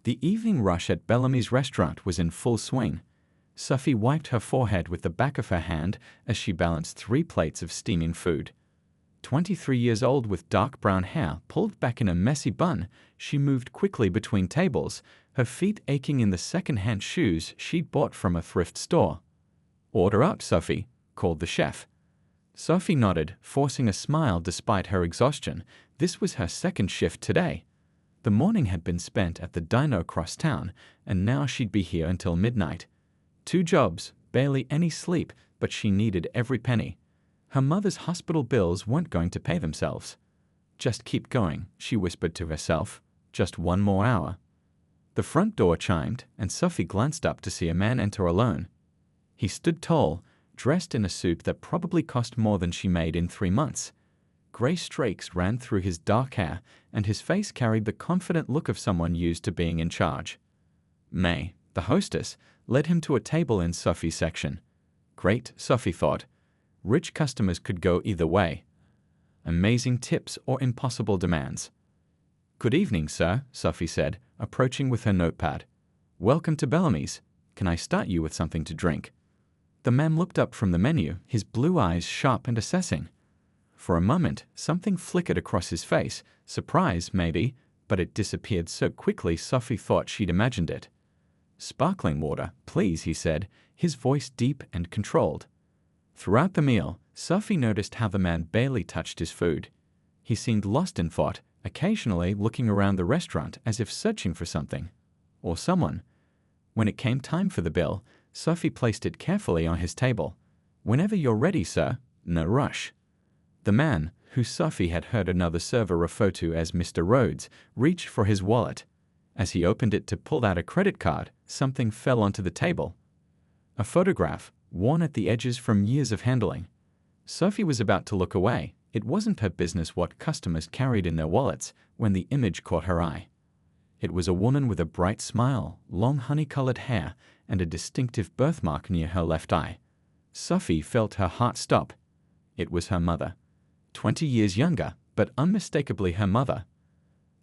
The evening rush at Bellamy's restaurant was in full swing. Sophie wiped her forehead with the back of her hand as she balanced 3 plates of steaming food. 23 years old with dark brown hair pulled back in a messy bun, she moved quickly between tables, her feet aching in the second-hand shoes she'd bought from a thrift store. "Order up, Sophie," called the chef. Sophie nodded, forcing a smile despite her exhaustion. This was her second shift today. The morning had been spent at the diner across town, and now she'd be here until midnight. 2 jobs, barely any sleep, but she needed every penny. Her mother's hospital bills weren't going to pay themselves. "Just keep going," she whispered to herself. "Just 1 more hour." The front door chimed, and Sophie glanced up to see a man enter alone. He stood tall, dressed in a suit that probably cost more than she made in 3 months. Gray streaks ran through his dark hair, and his face carried the confident look of someone used to being in charge. May, the hostess, led him to a table in Sophie's section. Great, Sophie thought. Rich customers could go either way. Amazing tips or impossible demands. "Good evening, sir," Sophie said, approaching with her notepad. "Welcome to Bellamy's. Can I start you with something to drink?" The man looked up from the menu, his blue eyes sharp and assessing. For a moment, something flickered across his face, surprise, maybe, but it disappeared so quickly Sophie thought she'd imagined it. "Sparkling water, please," he said, his voice deep and controlled. Throughout the meal, Sophie noticed how the man barely touched his food. He seemed lost in thought, occasionally looking around the restaurant as if searching for something. Or someone. When it came time for the bill, Sophie placed it carefully on his table. "Whenever you're ready, sir. No rush." The man, who Sophie had heard another server refer to as Mr. Rhodes, reached for his wallet. As he opened it to pull out a credit card, something fell onto the table. A photograph, worn at the edges from years of handling. Sophie was about to look away. It wasn't her business what customers carried in their wallets when the image caught her eye. It was a woman with a bright smile, long honey-colored hair, and a distinctive birthmark near her left eye. Sophie felt her heart stop. It was her mother. 20 years younger, but unmistakably her mother.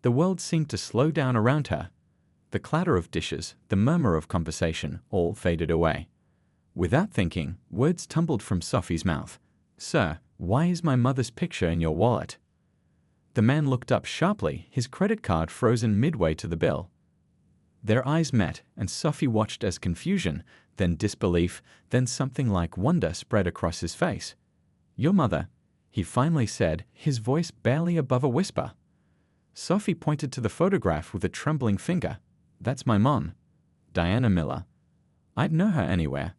The world seemed to slow down around her. The clatter of dishes, the murmur of conversation, all faded away. Without thinking, words tumbled from Sophie's mouth. "Sir, why is my mother's picture in your wallet?" The man looked up sharply, his credit card frozen midway to the bill. Their eyes met, and Sophie watched as confusion, then disbelief, then something like wonder spread across his face. "Your mother," he finally said, his voice barely above a whisper. Sophie pointed to the photograph with a trembling finger. "That's my mom, Diana Miller. I'd know her anywhere."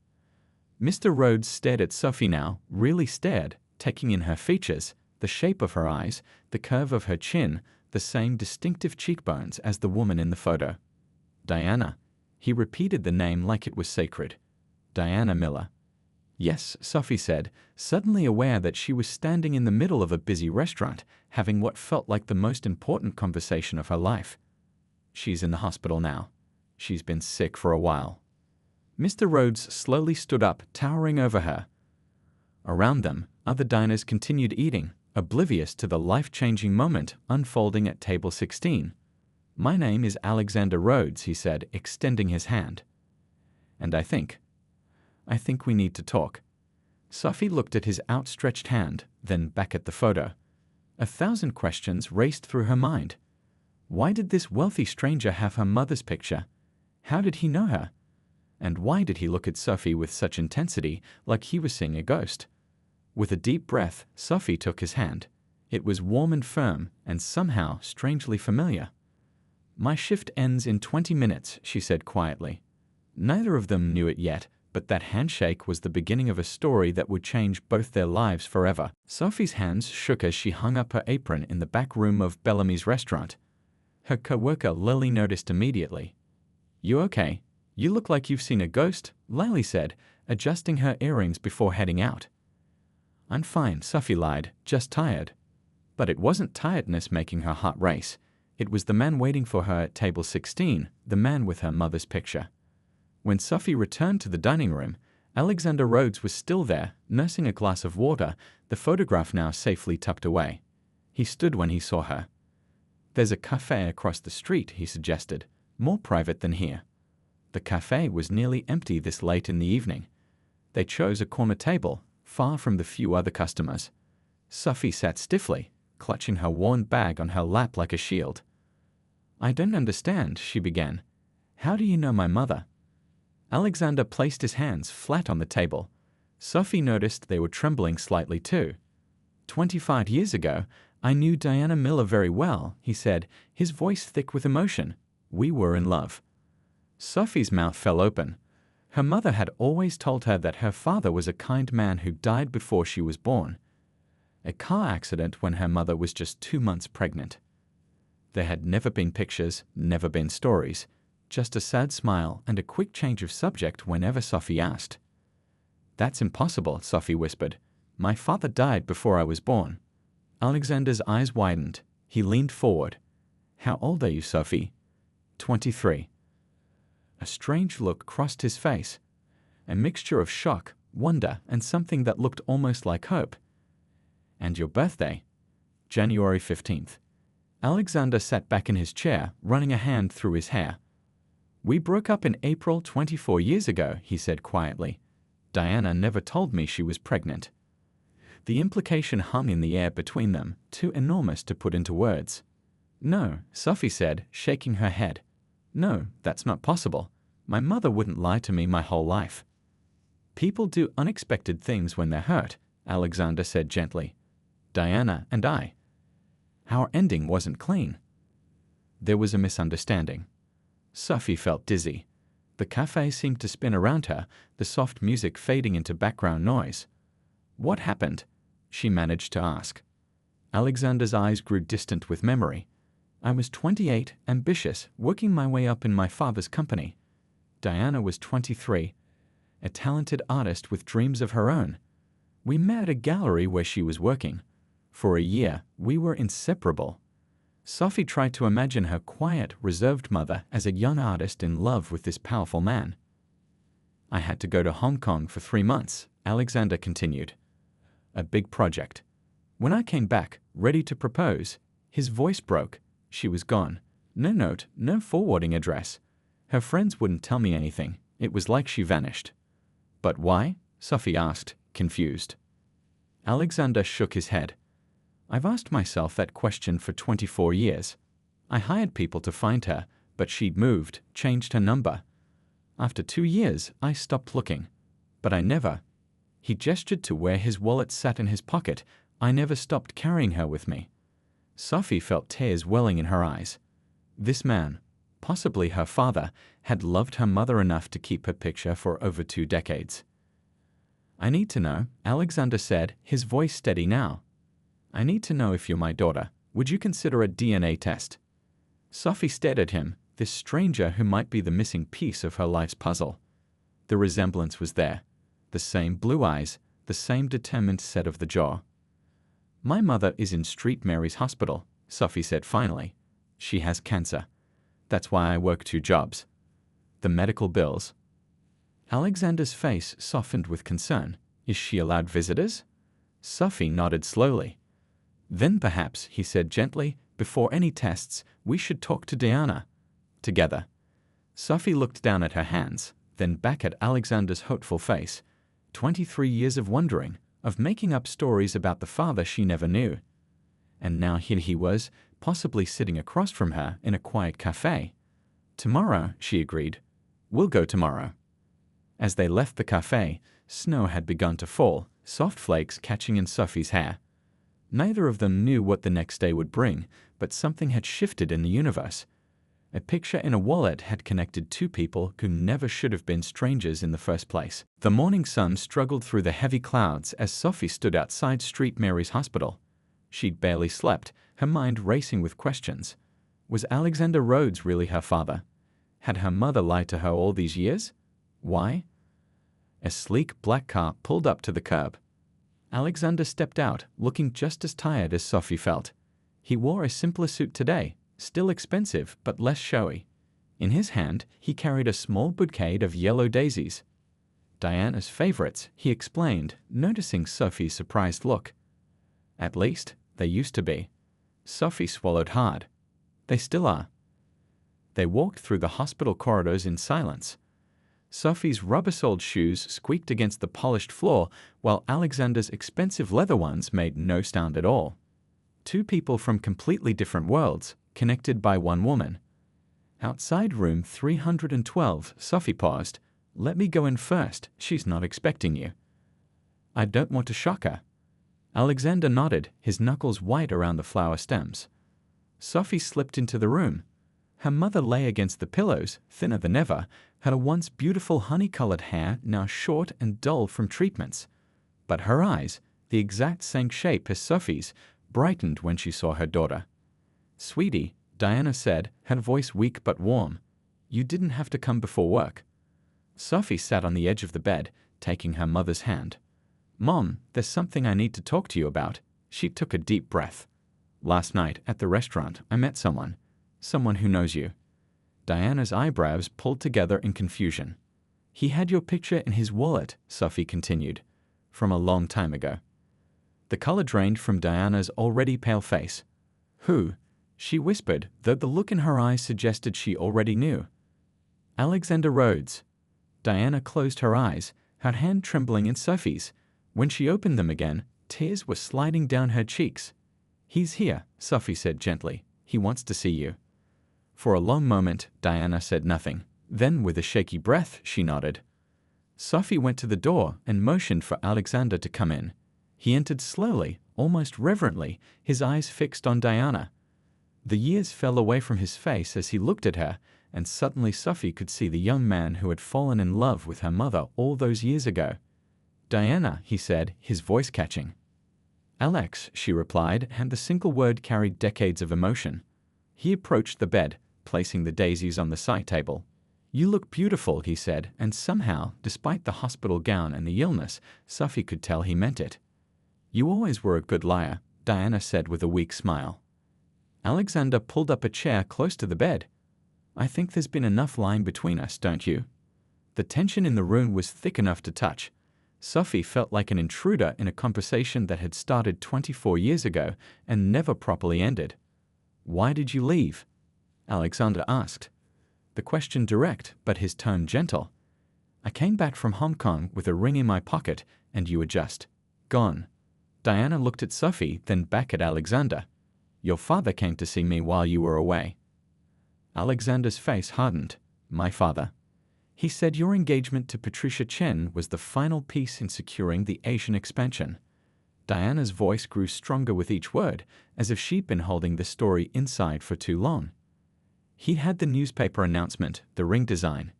Mr. Rhodes stared at Sophie now, really stared, taking in her features, the shape of her eyes, the curve of her chin, the same distinctive cheekbones as the woman in the photo. "Diana." He repeated the name like it was sacred. "Diana Miller." "Yes," Sophie said, suddenly aware that she was standing in the middle of a busy restaurant, having what felt like the most important conversation of her life. "She's in the hospital now. She's been sick for a while." Mr. Rhodes slowly stood up, towering over her. Around them, other diners continued eating, oblivious to the life-changing moment unfolding at table 16. "My name is Alexander Rhodes," he said, extending his hand. "And I think we need to talk." Sophie looked at his outstretched hand, then back at the photo. 1,000 questions raced through her mind. Why did this wealthy stranger have her mother's picture? How did he know her? And why did he look at Sophie with such intensity, like he was seeing a ghost? With a deep breath, Sophie took his hand. It was warm and firm, and somehow strangely familiar. "My shift ends in 20 minutes, she said quietly. Neither of them knew it yet, but that handshake was the beginning of a story that would change both their lives forever. Sophie's hands shook as she hung up her apron in the back room of Bellamy's restaurant. Her co-worker Lily noticed immediately. "You okay? You look like you've seen a ghost," Lily said, adjusting her earrings before heading out. "I'm fine," Sophie lied, "just tired." But it wasn't tiredness making her heart race. It was the man waiting for her at table 16, the man with her mother's picture. When Sophie returned to the dining room, Alexander Rhodes was still there, nursing a glass of water, the photograph now safely tucked away. He stood when he saw her. "There's a cafe across the street," he suggested. more private than here. The cafe was nearly empty this late in the evening. They chose a corner table, far from the few other customers. Sophie sat stiffly, clutching her worn bag on her lap like a shield. "I don't understand," she began. "How do you know my mother?" Alexander placed his hands flat on the table. Sophie noticed they were trembling slightly too. 25 years ago, I knew Diana Miller very well, he said, his voice thick with emotion. We were in love. Sophie's mouth fell open. Her mother had always told her that her father was a kind man who died before she was born. A car accident when her mother was just 2 months pregnant. There had never been pictures, never been stories, just a sad smile and a quick change of subject whenever Sophie asked. "That's impossible," Sophie whispered. "My father died before I was born." Alexander's eyes widened. He leaned forward. "How old are you, Sophie?" 23. A strange look crossed his face, a mixture of shock, wonder, and something that looked almost like hope. "And your birthday?" "January 15th. Alexander sat back in his chair, running a hand through his hair. "We broke up in April 24 years ago," he said quietly. "Diana never told me she was pregnant." The implication hung in the air between them, too enormous to put into words. "No," Sophie said, shaking her head. "No, that's not possible. My mother wouldn't lie to me my whole life." "People do unexpected things when they're hurt," Alexander said gently. "Diana and I. Our ending wasn't clean. There was a misunderstanding." Sophie felt dizzy. The cafe seemed to spin around her, the soft music fading into background noise. "What happened?" she managed to ask. Alexander's eyes grew distant with memory. "I was 28, ambitious, working my way up in my father's company. Diana was 23, a talented artist with dreams of her own. We met at a gallery where she was working. For a year, we were inseparable." Sophie tried to imagine her quiet, reserved mother as a young artist in love with this powerful man. "I had to go to Hong Kong for 3 months," Alexander continued. "A big project. When I came back, ready to propose, his voice broke. She was gone. No note, no forwarding address. Her friends wouldn't tell me anything. It was like she vanished." "But why?" Sophie asked, confused. Alexander shook his head. "I've asked myself that question for 24 years. I hired people to find her, but she'd moved, changed her number. After 2 years, I stopped looking. But I never—" He gestured to where his wallet sat in his pocket. "I never stopped carrying her with me." Sophie felt tears welling in her eyes. This man, possibly her father, had loved her mother enough to keep her picture for over 2 decades. "I need to know," Alexander said, his voice steady now. "I need to know if you're my daughter. Would you consider a DNA test?" Sophie stared at him, this stranger who might be the missing piece of her life's puzzle. The resemblance was there. The same blue eyes, the same determined set of the jaw. "My mother is in St. Mary's Hospital," Sophie said finally. "She has cancer. That's why I work 2 jobs. The medical bills." Alexander's face softened with concern. "Is she allowed visitors?" Sophie nodded slowly. "Then perhaps," he said gently, "before any tests, we should talk to Diana. Together." Sophie looked down at her hands, then back at Alexander's hopeful face. 23 years of wondering, of making up stories about the father she never knew. And now here he was, possibly sitting across from her in a quiet cafe. "Tomorrow," she agreed. "We'll go tomorrow." As they left the cafe, snow had begun to fall, soft flakes catching in Sophie's hair. Neither of them knew what the next day would bring, but something had shifted in the universe. A picture in a wallet had connected 2 people who never should have been strangers in the first place. The morning sun struggled through the heavy clouds as Sophie stood outside St. Mary's Hospital. She'd barely slept, her mind racing with questions. Was Alexander Rhodes really her father? Had her mother lied to her all these years? Why? A sleek black car pulled up to the curb. Alexander stepped out, looking just as tired as Sophie felt. He wore a simpler suit today, still expensive but less showy. In his hand, he carried a small bouquet of yellow daisies. "Diana's favorites," he explained, noticing Sophie's surprised look. "At least, they used to be." Sophie swallowed hard. "They still are." They walked through the hospital corridors in silence. Sophie's rubber-soled shoes squeaked against the polished floor, while Alexander's expensive leather ones made no sound at all. Two people from completely different worlds, connected by one woman. Outside room 312, Sophie paused. "Let me go in first. She's not expecting you." "I don't want to shock her." Alexander nodded, his knuckles white around the flower stems. Sophie slipped into the room. Her mother lay against the pillows, thinner than ever, her once beautiful honey-colored hair now short and dull from treatments. But her eyes, the exact same shape as Sophie's, brightened when she saw her daughter. "Sweetie," Diana said, her voice weak but warm, "you didn't have to come before work." Sophie sat on the edge of the bed, taking her mother's hand. "Mom, there's something I need to talk to you about." She took a deep breath. "Last night, at the restaurant, I met someone who knows you." Diana's eyebrows pulled together in confusion. "He had your picture in his wallet," Sophie continued, "from a long time ago." The color drained from Diana's already pale face. "Who?" she whispered, though the look in her eyes suggested she already knew. "Alexander Rhodes." Diana closed her eyes, her hand trembling in Sophie's. When she opened them again, tears were sliding down her cheeks. "He's here," Sophie said gently. "He wants to see you." For a long moment, Diana said nothing. Then, with a shaky breath, she nodded. Sophie went to the door and motioned for Alexander to come in. He entered slowly, almost reverently, his eyes fixed on Diana. The years fell away from his face as he looked at her, and suddenly Sophie could see the young man who had fallen in love with her mother all those years ago. "Diana," he said, his voice catching. "Alex," she replied, and the single word carried decades of emotion. He approached the bed, placing the daisies on the side table. "You look beautiful," he said, and somehow, despite the hospital gown and the illness, Sophie could tell he meant it. "You always were a good liar," Diana said with a weak smile. Alexander pulled up a chair close to the bed. "I think there's been enough lying between us, don't you?" The tension in the room was thick enough to touch. Sophie felt like an intruder in a conversation that had started 24 years ago and never properly ended. "Why did you leave?" Alexander asked. The question direct, but his tone gentle. "I came back from Hong Kong with a ring in my pocket, and you were just gone." Diana looked at Sophie, then back at Alexander. "Your father came to see me while you were away." Alexander's face hardened. "My father?" "He said your engagement to Patricia Chen was the final piece in securing the Asian expansion." Diana's voice grew stronger with each word, as if she'd been holding the story inside for too long. "He had the newspaper announcement, the ring design,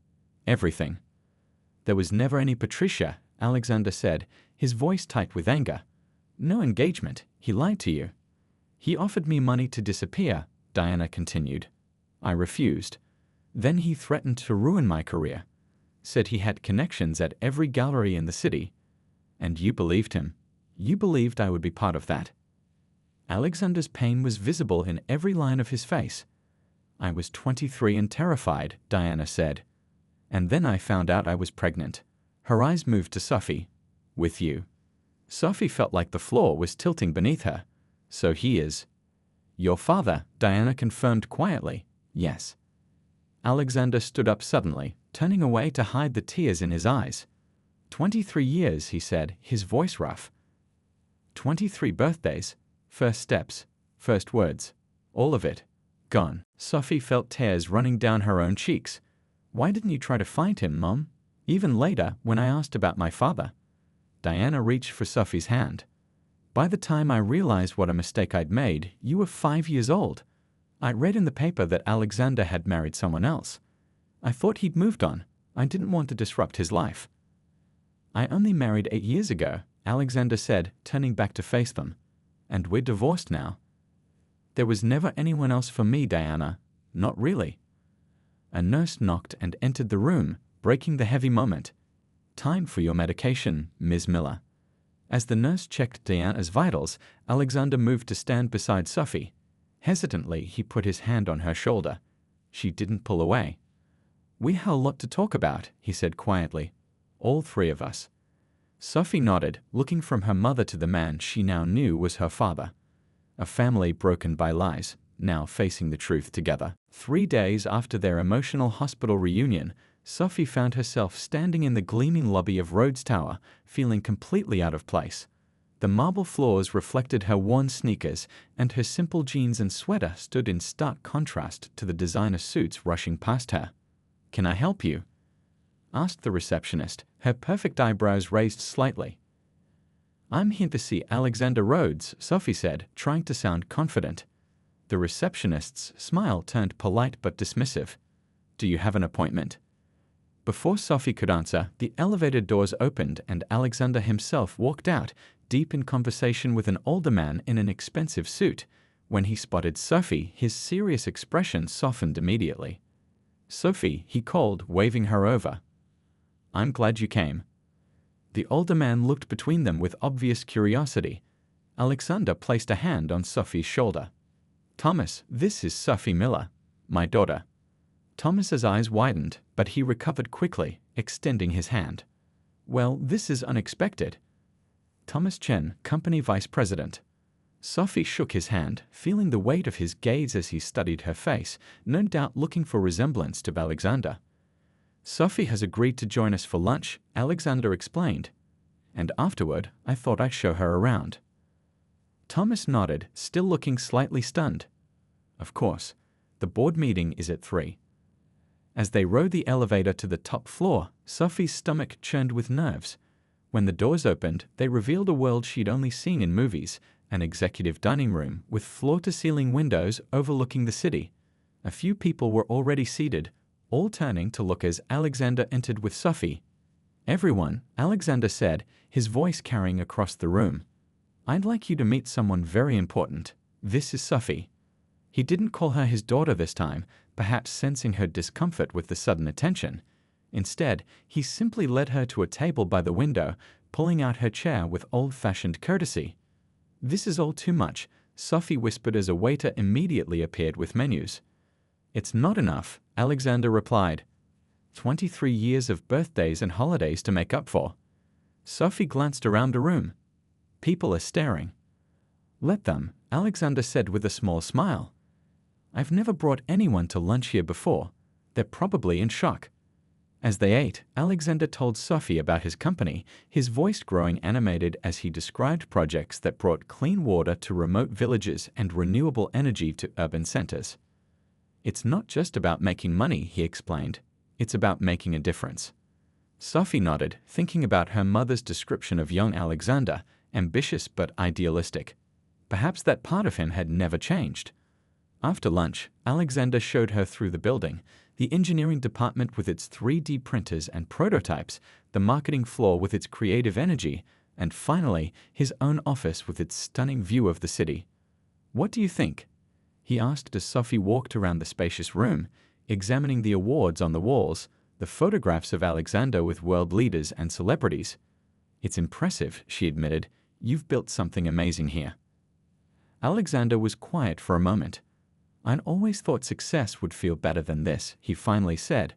everything." "There was never any Patricia," Alexander said, his voice tight with anger. "No engagement. He lied to you." "He offered me money to disappear," Diana continued. "I refused. Then he threatened to ruin my career. Said he had connections at every gallery in the city. And you believed him. You believed I would be part of that." Alexander's pain was visible in every line of his face. "I was 23 and terrified," Diana said. "And then I found out I was pregnant." Her eyes moved to Sophie. "With you." Sophie felt like the floor was tilting beneath her. "So he is." "Your father," Diana confirmed quietly. "Yes." Alexander stood up suddenly, turning away to hide the tears in his eyes. 23 years, he said, his voice rough. 23 birthdays, first steps, first words, all of it, gone. Sophie felt tears running down her own cheeks. "Why didn't you try to find him, Mom? Even later, when I asked about my father." Diana reached for Sophie's hand. "By the time I realized what a mistake I'd made, you were 5 years old. I read in the paper that Alexander had married someone else. I thought he'd moved on. I didn't want to disrupt his life." "I only married 8 years ago," Alexander said, turning back to face them. "And we're divorced now." "There was never anyone else for me, Diana. Not really." A nurse knocked and entered the room, breaking the heavy moment. "Time for your medication, Ms. Miller." As the nurse checked Diana's vitals, Alexander moved to stand beside Sophie. Hesitantly, he put his hand on her shoulder. She didn't pull away. "We have a lot to talk about," he said quietly. "All three of us." Sophie nodded, looking from her mother to the man she now knew was her father. A family broken by lies, now facing the truth together. 3 days after their emotional hospital reunion, Sophie found herself standing in the gleaming lobby of Rhodes Tower, feeling completely out of place. The marble floors reflected her worn sneakers, and her simple jeans and sweater stood in stark contrast to the designer suits rushing past her. "Can I help you?" asked the receptionist, her perfect eyebrows raised slightly. "I'm here to see Alexander Rhodes," Sophie said, trying to sound confident. The receptionist's smile turned polite but dismissive. "Do you have an appointment?" Before Sophie could answer, the elevator doors opened and Alexander himself walked out, deep in conversation with an older man in an expensive suit. When he spotted Sophie, his serious expression softened immediately. "Sophie," he called, waving her over. "I'm glad you came." The older man looked between them with obvious curiosity. Alexander placed a hand on Sophie's shoulder. "Thomas, this is Sophie Miller, my daughter." Thomas's eyes widened, but he recovered quickly, extending his hand. "Well, this is unexpected." "Thomas Chen, company vice president." Sophie shook his hand, feeling the weight of his gaze as he studied her face, no doubt looking for resemblance to Alexander. "Sophie has agreed to join us for lunch," Alexander explained. "And afterward, I thought I'd show her around." Thomas nodded, still looking slightly stunned. "Of course. The board meeting is at 3. As they rode the elevator to the top floor, Sophie's stomach churned with nerves. When the doors opened, they revealed a world she'd only seen in movies, an executive dining room with floor-to-ceiling windows overlooking the city. A few people were already seated, all turning to look as Alexander entered with Sophie. "Everyone," Alexander said, his voice carrying across the room. "I'd like you to meet someone very important. This is Sophie." He didn't call her his daughter this time, perhaps sensing her discomfort with the sudden attention. Instead, he simply led her to a table by the window, pulling out her chair with old-fashioned courtesy. "This is all too much," Sophie whispered as a waiter immediately appeared with menus. "It's not enough," Alexander replied. 23 years of birthdays and holidays to make up for." Sophie glanced around the room. "People are staring." "Let them," Alexander said with a small smile. "I've never brought anyone to lunch here before. They're probably in shock." As they ate, Alexander told Sophie about his company, his voice growing animated as he described projects that brought clean water to remote villages and renewable energy to urban centers. "It's not just about making money," he explained. "It's about making a difference." Sophie nodded, thinking about her mother's description of young Alexander, ambitious but idealistic. Perhaps that part of him had never changed. After lunch, Alexander showed her through the building, the engineering department with its 3D printers and prototypes, the marketing floor with its creative energy, and finally, his own office with its stunning view of the city. "What do you think?" he asked as Sophie walked around the spacious room, examining the awards on the walls, the photographs of Alexander with world leaders and celebrities. "It's impressive," she admitted. "You've built something amazing here." Alexander was quiet for a moment. "I'd always thought success would feel better than this," he finally said.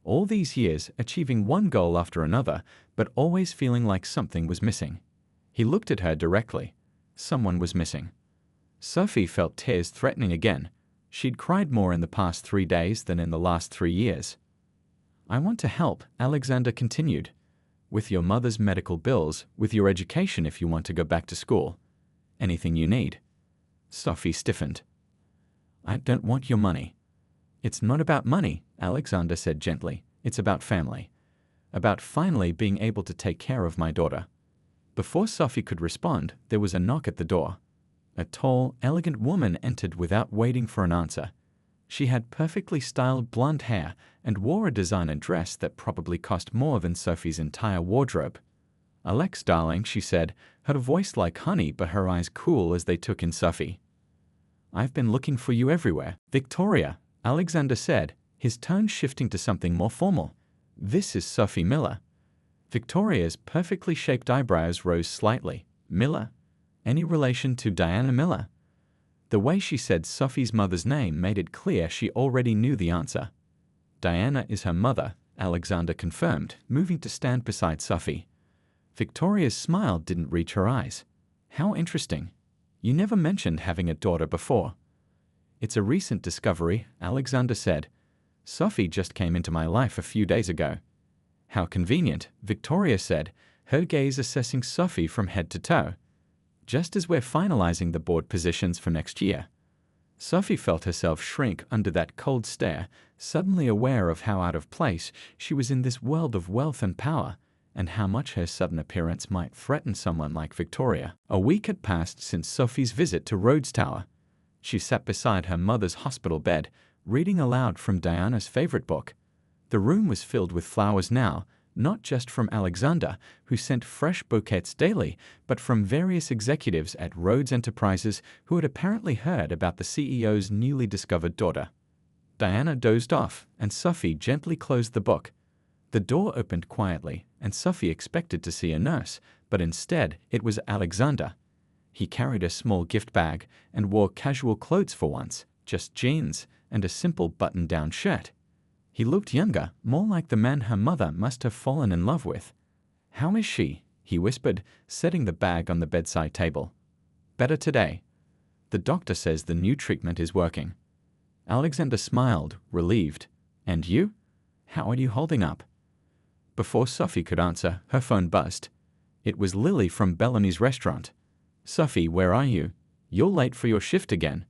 "All these years, achieving one goal after another, but always feeling like something was missing." He looked at her directly. Someone was missing. Sophie felt tears threatening again. She'd cried more in the past 3 days than in the last 3 years. "I want to help," Alexander continued. "With your mother's medical bills, with your education if you want to go back to school. Anything you need." Sophie stiffened. "I don't want your money." "It's not about money," Alexander said gently. "It's about family. About finally being able to take care of my daughter." Before Sophie could respond, there was a knock at the door. A tall, elegant woman entered without waiting for an answer. She had perfectly styled blonde hair and wore a designer dress that probably cost more than Sophie's entire wardrobe. "Alex, darling," she said, her voice like honey but her eyes cool as they took in Sophie. "I've been looking for you everywhere." "Victoria," Alexander said, his tone shifting to something more formal. "This is Sophie Miller." Victoria's perfectly shaped eyebrows rose slightly. "Miller? Any relation to Diana Miller?" The way she said Sophie's mother's name made it clear she already knew the answer. "Diana is her mother," Alexander confirmed, moving to stand beside Sophie. Victoria's smile didn't reach her eyes. "How interesting. You never mentioned having a daughter before." It's a recent discovery, Alexander said. Sophie just came into my life a few days ago. How convenient, Victoria said, her gaze assessing Sophie from head to toe. Just as we're finalizing the board positions for next year. Sophie felt herself shrink under that cold stare, suddenly aware of how out of place she was in this world of wealth and power, and how much her sudden appearance might threaten someone like Victoria. A week had passed since Sophie's visit to Rhodes Tower. She sat beside her mother's hospital bed, reading aloud from Diana's favorite book. The room was filled with flowers now, not just from Alexander, who sent fresh bouquets daily, but from various executives at Rhodes Enterprises who had apparently heard about the CEO's newly discovered daughter. Diana dozed off, and Sophie gently closed the book. The door opened quietly, and Sophie expected to see a nurse, but instead it was Alexander. He carried a small gift bag and wore casual clothes for once, just jeans and a simple button-down shirt. He looked younger, more like the man her mother must have fallen in love with. "How is she?" he whispered, setting the bag on the bedside table. "Better today. The doctor says the new treatment is working." Alexander smiled, relieved. "And you? How are you holding up?" Before Sophie could answer, her phone buzzed. It was Lily from Bellamy's restaurant. "Sophie, where are you? You're late for your shift again."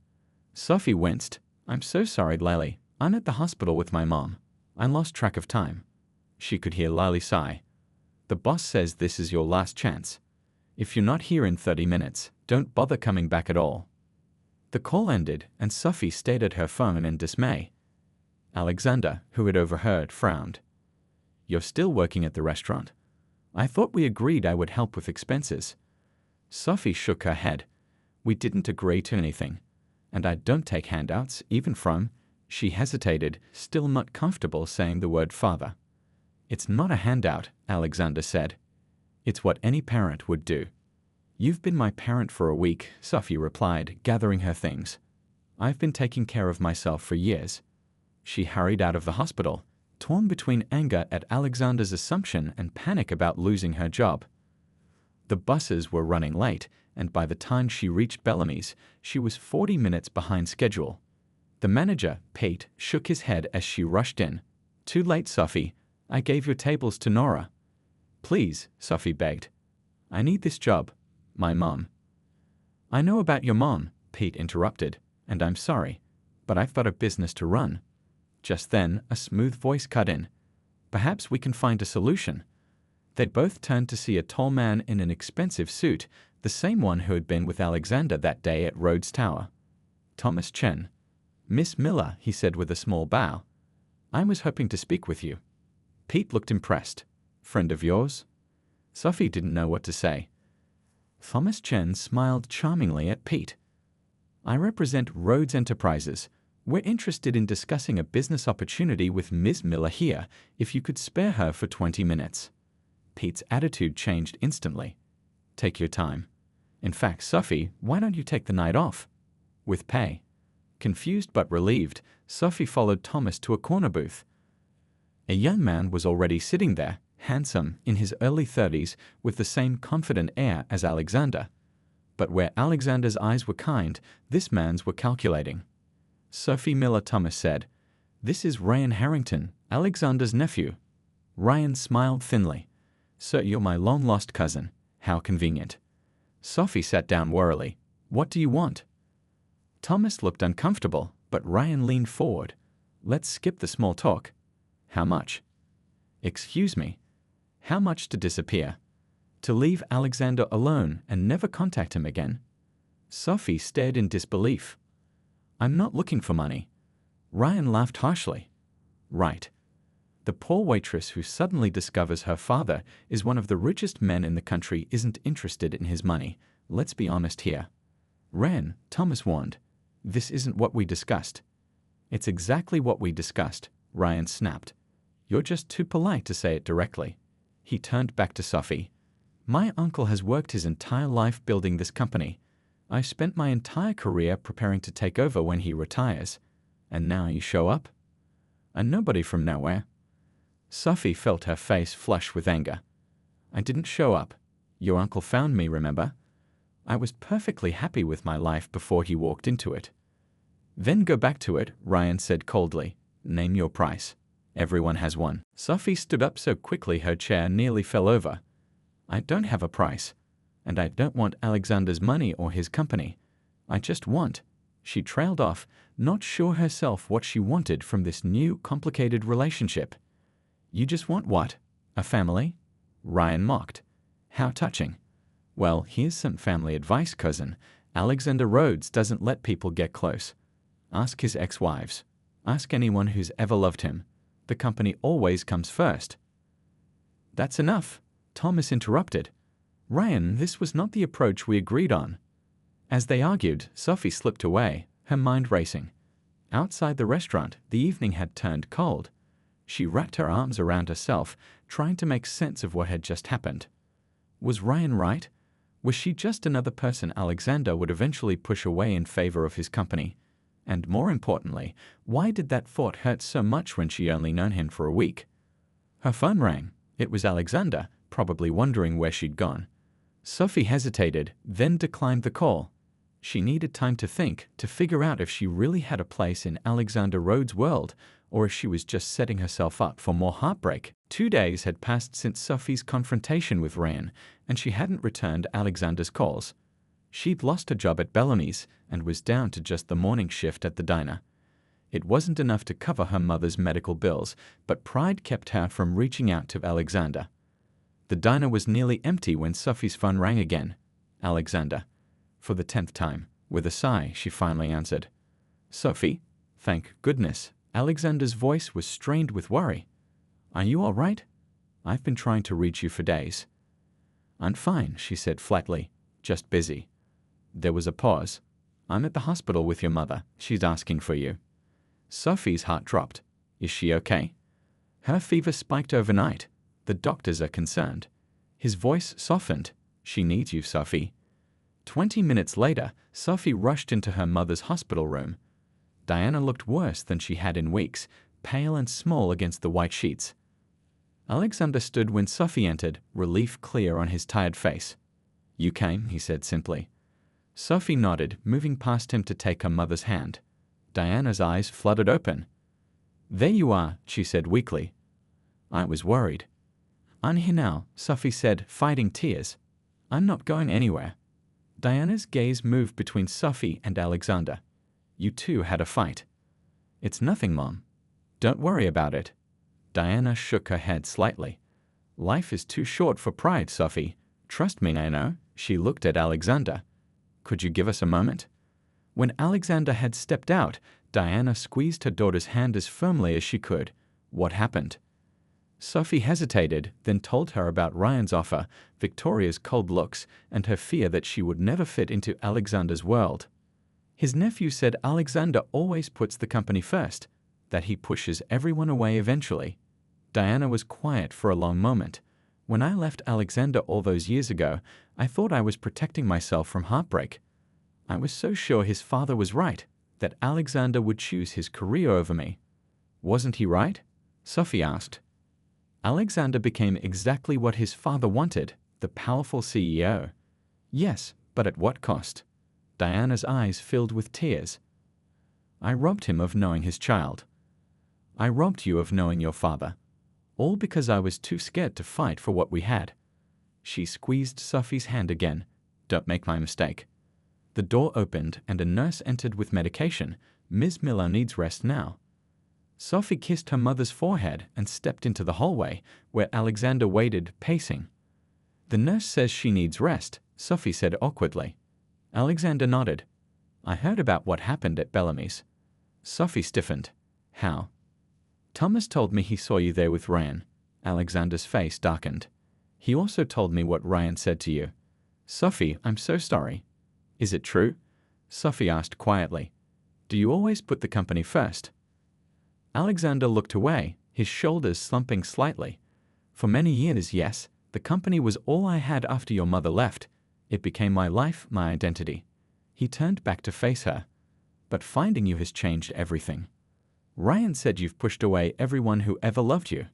Sophie winced. "I'm so sorry, Lily. I'm at the hospital with my mom. I lost track of time." She could hear Lily sigh. "The boss says this is your last chance. If you're not here in 30 minutes, don't bother coming back at all." The call ended, and Sophie stared at her phone in dismay. Alexander, who had overheard, frowned. "You're still working at the restaurant? I thought we agreed I would help with expenses." Sophie shook her head. "We didn't agree to anything. And I don't take handouts, even from—" She hesitated, still not comfortable saying the word father. "It's not a handout," Alexander said. "It's what any parent would do." "You've been my parent for a week," Sophie replied, gathering her things. "I've been taking care of myself for years." She hurried out of the hospital, torn between anger at Alexander's assumption and panic about losing her job. The buses were running late, and by the time she reached Bellamy's, she was 40 minutes behind schedule. The manager, Pete, shook his head as she rushed in. "Too late, Sophie. I gave your tables to Nora." "Please," Sophie begged. "I need this job. My mom." "I know about your mom," Pete interrupted, "and I'm sorry, but I've got a business to run." Just then, a smooth voice cut in. "Perhaps we can find a solution." They both turned to see a tall man in an expensive suit, the same one who had been with Alexander that day at Rhodes Tower. Thomas Chen. "Miss Miller," he said with a small bow. "I was hoping to speak with you." Pete looked impressed. "Friend of yours?" Sophie didn't know what to say. Thomas Chen smiled charmingly at Pete. "I represent Rhodes Enterprises. We're interested in discussing a business opportunity with Ms. Miller here, if you could spare her for 20 minutes. Pete's attitude changed instantly. "Take your time. In fact, Sophie, why don't you take the night off? With pay." Confused but relieved, Sophie followed Thomas to a corner booth. A young man was already sitting there, handsome, in his early 30s, with the same confident air as Alexander. But where Alexander's eyes were kind, this man's were calculating. "Sophie Miller," Thomas said. "This is Ryan Harrington, Alexander's nephew." Ryan smiled thinly. "So you're my long-lost cousin. How convenient." Sophie sat down wearily. "What do you want?" Thomas looked uncomfortable, but Ryan leaned forward. "Let's skip the small talk. How much?" "Excuse me. How much to disappear? To leave Alexander alone and never contact him again?" Sophie stared in disbelief. "I'm not looking for money." Ryan laughed harshly. "Right. The poor waitress who suddenly discovers her father is one of the richest men in the country isn't interested in his money. Let's be honest here." "Ren," Thomas warned. "This isn't what we discussed." "It's exactly what we discussed," Ryan snapped. "You're just too polite to say it directly." He turned back to Sophie. "My uncle has worked his entire life building this company. I've spent my entire career preparing to take over when he retires. And now you show up? A nobody from nowhere." Sophie felt her face flush with anger. "I didn't show up. Your uncle found me, remember? I was perfectly happy with my life before he walked into it." Then go back to it, Ryan said coldly. Name your price. Everyone has one. Sophie stood up so quickly her chair nearly fell over. I don't have a price. And I don't want Alexander's money or his company. I just want. She trailed off, not sure herself what she wanted from this new, complicated relationship. You just want what? A family? Ryan mocked. How touching. Well, here's some family advice, cousin. Alexander Rhodes doesn't let people get close. Ask his ex-wives. Ask anyone who's ever loved him. The company always comes first. That's enough, Thomas interrupted. Ryan, this was not the approach we agreed on. As they argued, Sophie slipped away, her mind racing. Outside the restaurant, the evening had turned cold. She wrapped her arms around herself, trying to make sense of what had just happened. Was Ryan right? Was she just another person Alexander would eventually push away in favor of his company? And more importantly, why did that thought hurt so much when she only known him for a week? Her phone rang. It was Alexander, probably wondering where she'd gone. Sophie hesitated, then declined the call. She needed time to think, to figure out if she really had a place in Alexander Rhodes' world, or if she was just setting herself up for more heartbreak. 2 days had passed since Sophie's confrontation with Ryan, and she hadn't returned Alexander's calls. She'd lost her job at Bellamy's and was down to just the morning shift at the diner. It wasn't enough to cover her mother's medical bills, but pride kept her from reaching out to Alexander. The diner was nearly empty when Sophie's phone rang again. Alexander. For the 10th time. With a sigh, she finally answered. Sophie? Thank goodness. Alexander's voice was strained with worry. Are you all right? I've been trying to reach you for days. I'm fine, she said flatly. Just busy. There was a pause. I'm at the hospital with your mother. She's asking for you. Sophie's heart dropped. Is she okay? Her fever spiked overnight. The doctors are concerned. His voice softened. She needs you, Sophie. 20 minutes later, Sophie rushed into her mother's hospital room. Diana looked worse than she had in weeks, pale and small against the white sheets. Alexander stood when Sophie entered, relief clear on his tired face. You came, he said simply. Sophie nodded, moving past him to take her mother's hand. Diana's eyes fluttered open. There you are, she said weakly. I was worried. I'm here now, Sophie said, fighting tears. I'm not going anywhere. Diana's gaze moved between Sophie and Alexander. You two had a fight. It's nothing, Mom. Don't worry about it. Diana shook her head slightly. Life is too short for pride, Sophie. Trust me, I know. She looked at Alexander. Could you give us a moment? When Alexander had stepped out, Diana squeezed her daughter's hand as firmly as she could. What happened? Sophie hesitated, then told her about Ryan's offer, Victoria's cold looks, and her fear that she would never fit into Alexander's world. His nephew said Alexander always puts the company first, that he pushes everyone away eventually. Diana was quiet for a long moment. When I left Alexander all those years ago, I thought I was protecting myself from heartbreak. I was so sure his father was right, that Alexander would choose his career over me. Wasn't he right? Sophie asked. Alexander became exactly what his father wanted, the powerful CEO. Yes, but at what cost? Diana's eyes filled with tears. I robbed him of knowing his child. I robbed you of knowing your father. All because I was too scared to fight for what we had. She squeezed Sophie's hand again. Don't make my mistake. The door opened and a nurse entered with medication. Ms. Miller needs rest now. Sophie kissed her mother's forehead and stepped into the hallway, where Alexander waited, pacing. The nurse says she needs rest, Sophie said awkwardly. Alexander nodded. I heard about what happened at Bellamy's. Sophie stiffened. How? Thomas told me he saw you there with Ryan. Alexander's face darkened. He also told me what Ryan said to you. Sophie, I'm so sorry. Is it true? Sophie asked quietly. Do you always put the company first? Alexander looked away, his shoulders slumping slightly. For many years, yes, the company was all I had after your mother left. It became my life, my identity. He turned back to face her. But finding you has changed everything. Ryan said you've pushed away everyone who ever loved you.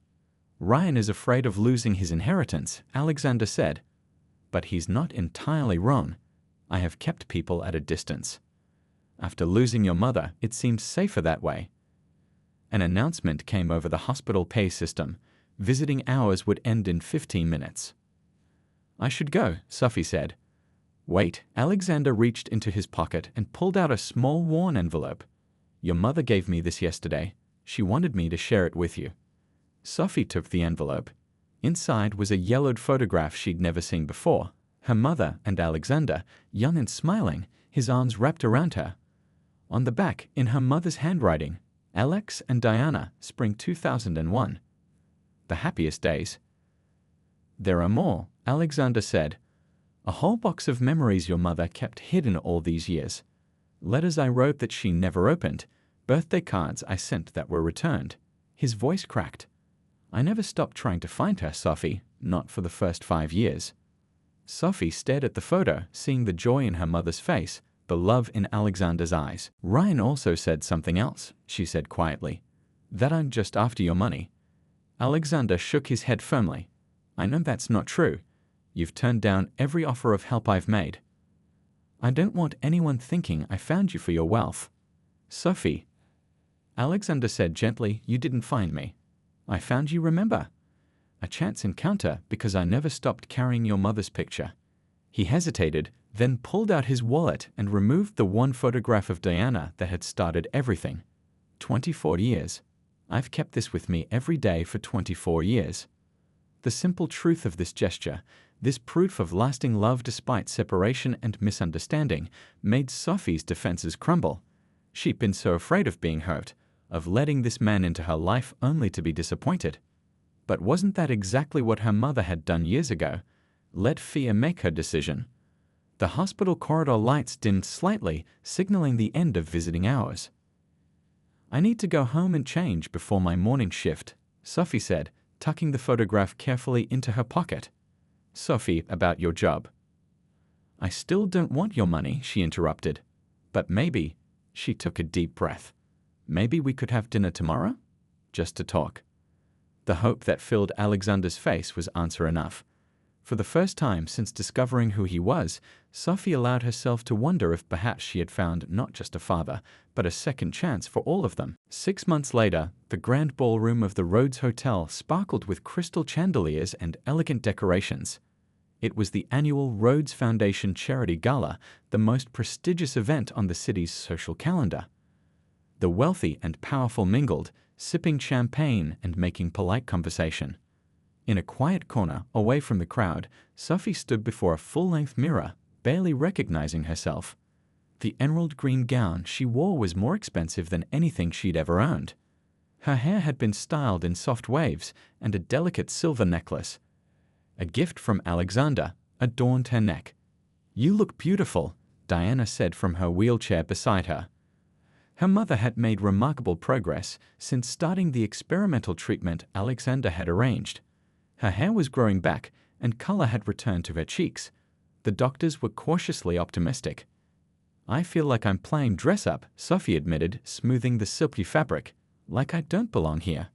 Ryan is afraid of losing his inheritance, Alexander said. But he's not entirely wrong. I have kept people at a distance. After losing your mother, it seems safer that way. An announcement came over the hospital pay system. Visiting hours would end in 15 minutes. I should go, Sophie said. Wait, Alexander reached into his pocket and pulled out a small worn envelope. Your mother gave me this yesterday. She wanted me to share it with you. Sophie took the envelope. Inside was a yellowed photograph she'd never seen before. Her mother and Alexander, young and smiling, his arms wrapped around her. On the back, in her mother's handwriting, Alex and Diana, spring 2001. The happiest days. There are more, Alexander said. A whole box of memories your mother kept hidden all these years. Letters I wrote that she never opened. Birthday cards I sent that were returned. His voice cracked. I never stopped trying to find her, Sophie, not for the first 5 years. Sophie stared at the photo, seeing the joy in her mother's face, the love in Alexander's eyes. Ryan also said something else, she said quietly. That I'm just after your money. Alexander shook his head firmly. I know that's not true. You've turned down every offer of help I've made. I don't want anyone thinking I found you for your wealth. Sophie, Alexander said gently, you didn't find me. I found you, remember? A chance encounter because I never stopped carrying your mother's picture. He hesitated, then pulled out his wallet and removed the one photograph of Diana that had started everything. 24 years. I've kept this with me every day for 24 years. The simple truth of this gesture, this proof of lasting love despite separation and misunderstanding, made Sophie's defenses crumble. She'd been so afraid of being hurt, of letting this man into her life only to be disappointed. But wasn't that exactly what her mother had done years ago? Let fear make her decision. The hospital corridor lights dimmed slightly, signaling the end of visiting hours. I need to go home and change before my morning shift, Sophie said, tucking the photograph carefully into her pocket. Sophie, about your job. I still don't want your money, she interrupted. But maybe, she took a deep breath. Maybe we could have dinner tomorrow? Just to talk. The hope that filled Alexander's face was answer enough. For the first time since discovering who he was, Sophie allowed herself to wonder if perhaps she had found not just a father, but a second chance for all of them. 6 months later, the grand ballroom of the Rhodes Hotel sparkled with crystal chandeliers and elegant decorations. It was the annual Rhodes Foundation Charity Gala, the most prestigious event on the city's social calendar. The wealthy and powerful mingled, sipping champagne and making polite conversation. In a quiet corner, away from the crowd, Sophie stood before a full-length mirror, barely recognizing herself. The emerald green gown she wore was more expensive than anything she'd ever owned. Her hair had been styled in soft waves, and a delicate silver necklace, a gift from Alexander, adorned her neck. You look beautiful, Diana said from her wheelchair beside her. Her mother had made remarkable progress since starting the experimental treatment Alexander had arranged. Her hair was growing back, and color had returned to her cheeks. The doctors were cautiously optimistic. I feel like I'm playing dress-up, Sophie admitted, smoothing the silky fabric. Like I don't belong here.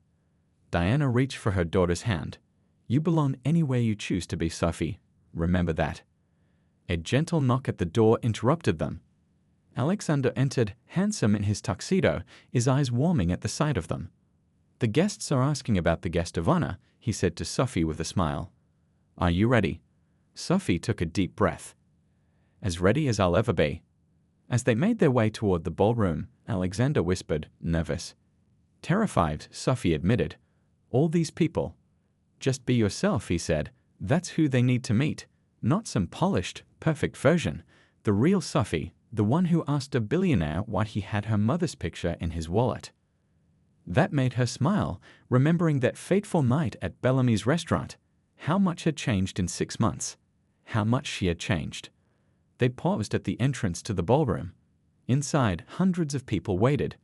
Diana reached for her daughter's hand. You belong anywhere you choose to be, Sophie. Remember that. A gentle knock at the door interrupted them. Alexander entered, handsome in his tuxedo, his eyes warming at the sight of them. The guests are asking about the guest of honor, he said to Sophie with a smile. Are you ready? Sophie took a deep breath. As ready as I'll ever be. As they made their way toward the ballroom, Alexander whispered, nervous. Terrified, Sophie admitted. All these people. Just be yourself, he said. That's who they need to meet. Not some polished, perfect version. The real Sophie, the one who asked a billionaire why he had her mother's picture in his wallet. That made her smile, remembering that fateful night at Bellamy's restaurant. How much had changed in 6 months. How much she had changed. They paused at the entrance to the ballroom. Inside, hundreds of people waited.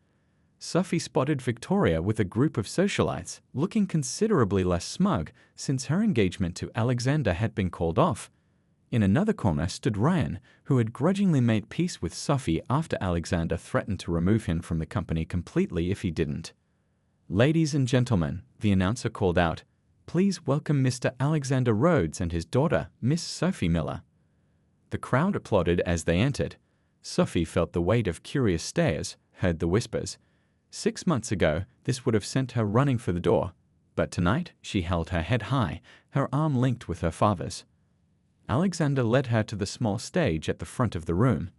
Sophie spotted Victoria with a group of socialites, looking considerably less smug since her engagement to Alexander had been called off. In another corner stood Ryan, who had grudgingly made peace with Sophie after Alexander threatened to remove him from the company completely if he didn't. Ladies and gentlemen, the announcer called out, please welcome Mr. Alexander Rhodes and his daughter, Miss Sophie Miller. The crowd applauded as they entered. Sophie felt the weight of curious stares, heard the whispers. 6 months ago, this would have sent her running for the door. But tonight, she held her head high, her arm linked with her father's. Alexander led her to the small stage at the front of the room.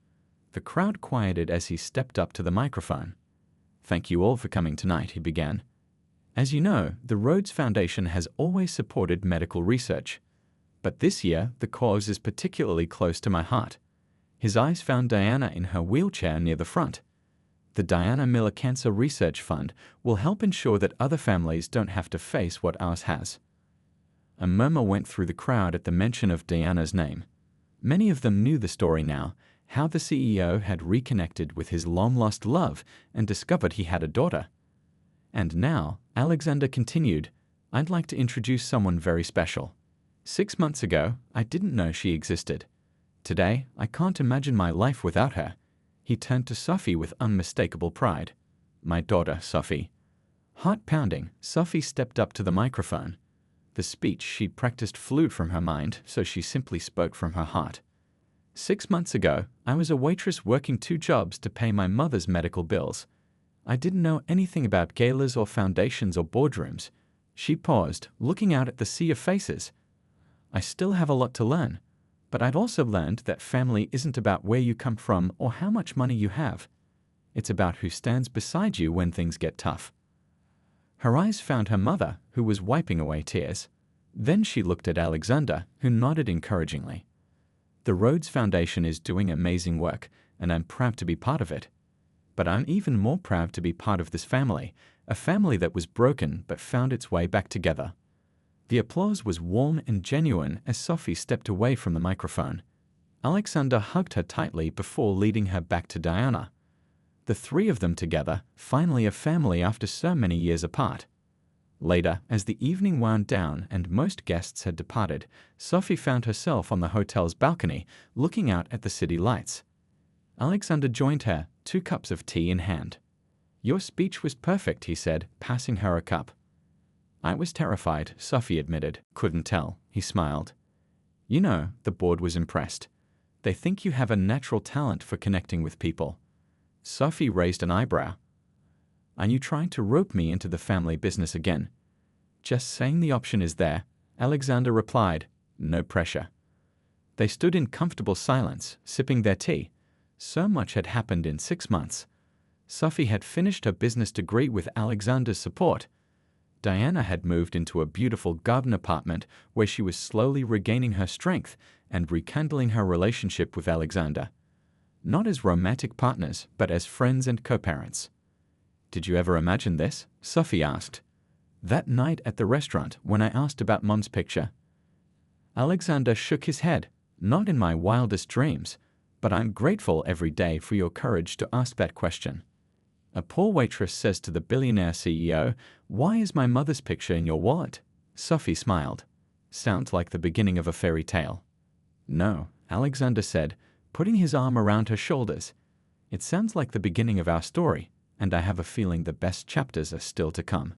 The crowd quieted as he stepped up to the microphone. "Thank you all for coming tonight," he began. "As you know, the Rhodes Foundation has always supported medical research. But this year, the cause is particularly close to my heart." His eyes found Diana in her wheelchair near the front. The Diana Miller Cancer Research Fund will help ensure that other families don't have to face what ours has. A murmur went through the crowd at the mention of Diana's name. Many of them knew the story now, how the CEO had reconnected with his long-lost love and discovered he had a daughter. "And now," Alexander continued, "I'd like to introduce someone very special. 6 months ago, I didn't know she existed. Today, I can't imagine my life without her." He turned to Sophie with unmistakable pride. "My daughter, Sophie." Heart pounding, Sophie stepped up to the microphone. The speech she'd practiced flew from her mind, so she simply spoke from her heart. 6 months ago, I was a waitress working 2 jobs to pay my mother's medical bills. I didn't know anything about galas or foundations or boardrooms." She paused, looking out at the sea of faces. "I still have a lot to learn. But I'd also learned that family isn't about where you come from or how much money you have. It's about who stands beside you when things get tough." Her eyes found her mother, who was wiping away tears. Then she looked at Alexander, who nodded encouragingly. "The Rhodes Foundation is doing amazing work, and I'm proud to be part of it. But I'm even more proud to be part of this family, a family that was broken but found its way back together." The applause was warm and genuine as Sophie stepped away from the microphone. Alexander hugged her tightly before leading her back to Diana. The 3 of them together, finally a family after so many years apart. Later, as the evening wound down and most guests had departed, Sophie found herself on the hotel's balcony, looking out at the city lights. Alexander joined her, 2 cups of tea in hand. "Your speech was perfect," he said, passing her a cup. "I was terrified," Sophie admitted. "Couldn't tell," he smiled. "You know," the board was impressed. "They think you have a natural talent for connecting with people." Sophie raised an eyebrow. "Are you trying to rope me into the family business again?" "Just saying the option is there," Alexander replied. "No pressure." They stood in comfortable silence, sipping their tea. So much had happened in 6 months. Sophie had finished her business degree with Alexander's support. Diana had moved into a beautiful garden apartment where she was slowly regaining her strength and rekindling her relationship with Alexander. Not as romantic partners, but as friends and co-parents. "Did you ever imagine this?" Sophie asked. "That night at the restaurant when I asked about Mom's picture." Alexander shook his head. "Not in my wildest dreams, but I'm grateful every day for your courage to ask that question." A poor waitress says to the billionaire CEO, "Why is my mother's picture in your wallet?" Sophie smiled. "Sounds like the beginning of a fairy tale." "No," Alexander said, putting his arm around her shoulders. "It sounds like the beginning of our story, and I have a feeling the best chapters are still to come."